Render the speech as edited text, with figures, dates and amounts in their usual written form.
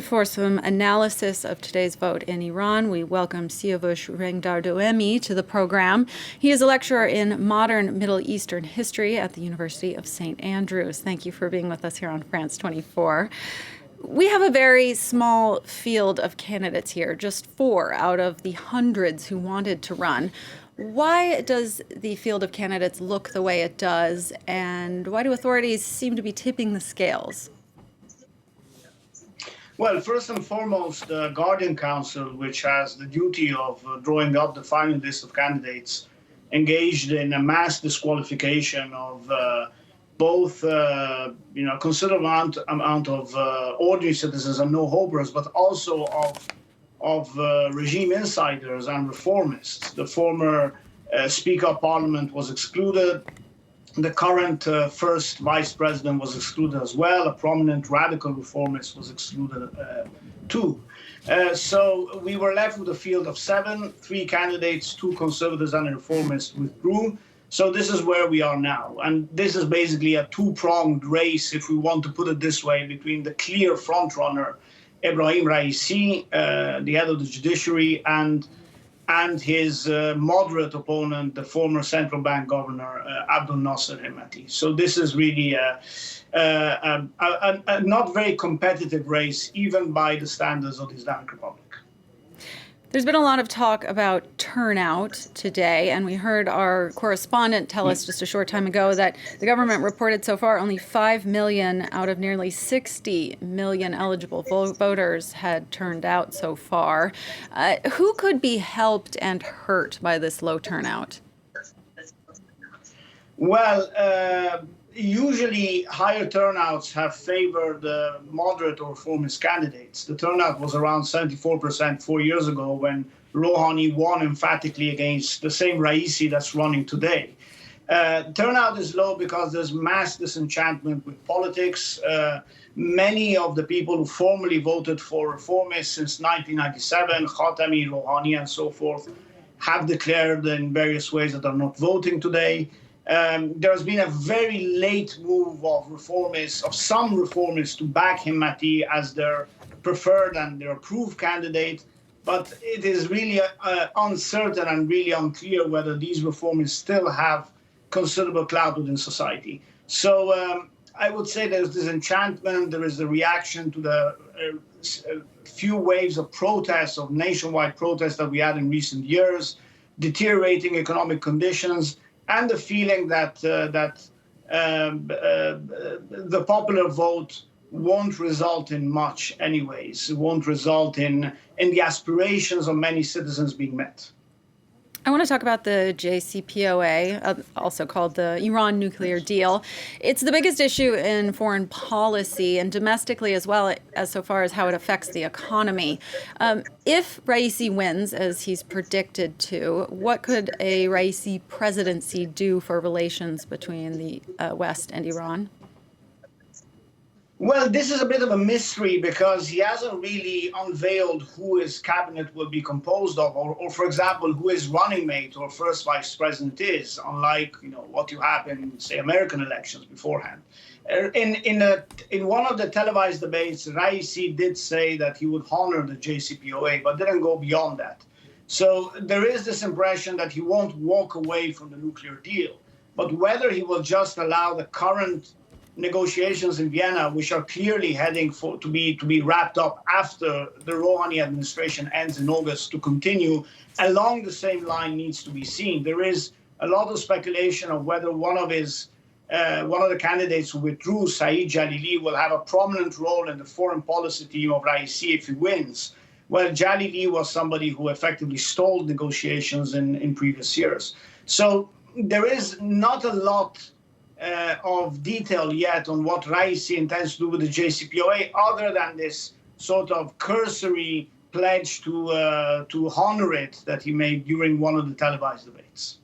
for some analysis of today's vote in Iran, we welcome Siavush Randjar-Daemi to the program. He is a lecturer in modern Middle Eastern history at the University of St. Andrews. Thank you for being with us here on France 24. We have a very small field of candidates here, just 4 out of the hundreds who wanted to run. Why does the field of candidates look the way it does, and why do authorities seem to be tipping the scales? Well, first and foremost, the Guardian Council, which has the duty of drawing up the final list of candidates, engaged in a mass disqualification of both, considerable amount of ordinary citizens and no-hopers, but also of regime insiders and reformists. The former Speaker of Parliament was excluded. The current first vice president was excluded as well. A prominent radical reformist was excluded too. So we were left with a field of 7, 3 candidates, 2 conservatives and a reformist withdrew. So this is where we are now. And this is basically a 2-pronged race, if we want to put it this way, between the clear frontrunner, Ebrahim Raisi, the head of the judiciary, and his moderate opponent, the former central bank governor, Abdel Nasser Hemati. So this is really a not very competitive race, even by the standards of the Islamic Republic. There's been a lot of talk about turnout today, and we heard our correspondent tell us just a short time ago that the government reported so far only 5 million out of nearly 60 million eligible voters had turned out so far. Who could be helped and hurt by this low turnout? Well, usually higher turnouts have favored the moderate or reformist candidates. The turnout was around 74% 4 years ago when Rouhani won emphatically against the same Raisi that's running today. Turnout is low because there's mass disenchantment with politics. Many of the people who formerly voted for reformists since 1997, Khatami, Rouhani, and so forth, have declared in various ways that they're not voting today. There's been a very late move of some reformists to back Hemati as their preferred and their approved candidate. But it is really uncertain and really unclear whether these reformists still have considerable clout within society. So I would say there's disenchantment. There is a reaction to the few waves of protests, of nationwide protests that we had in recent years, deteriorating economic conditions, and the feeling that the popular vote won't result in much anyways. It won't result in the aspirations of many citizens being met. I want to talk about the JCPOA, also called the Iran nuclear deal. It's the biggest issue in foreign policy and domestically as well as so far as how it affects the economy. If Raisi wins, as he's predicted to, what could a Raisi presidency do for relations between the West and Iran? Well, this is a bit of a mystery because he hasn't really unveiled who his cabinet will be composed of, or for example, who his running mate or first vice president is, unlike what you have in, say, American elections beforehand. In one of the televised debates, Raisi did say that he would honor the JCPOA, but didn't go beyond that. So there is this impression that he won't walk away from the nuclear deal, but whether he will just allow the current negotiations in Vienna, which are clearly heading to be wrapped up after the Rouhani administration ends in August, to continue along the same line, needs to be seen. There is a lot of speculation of whether one of the candidates who withdrew, Saeed Jalili, will have a prominent role in the foreign policy team of Raisi if he wins. Well, Jalili was somebody who effectively stalled negotiations in previous years. So there is not a lot of detail yet on what Raisi intends to do with the JCPOA, other than this sort of cursory pledge to honor it that he made during one of the televised debates.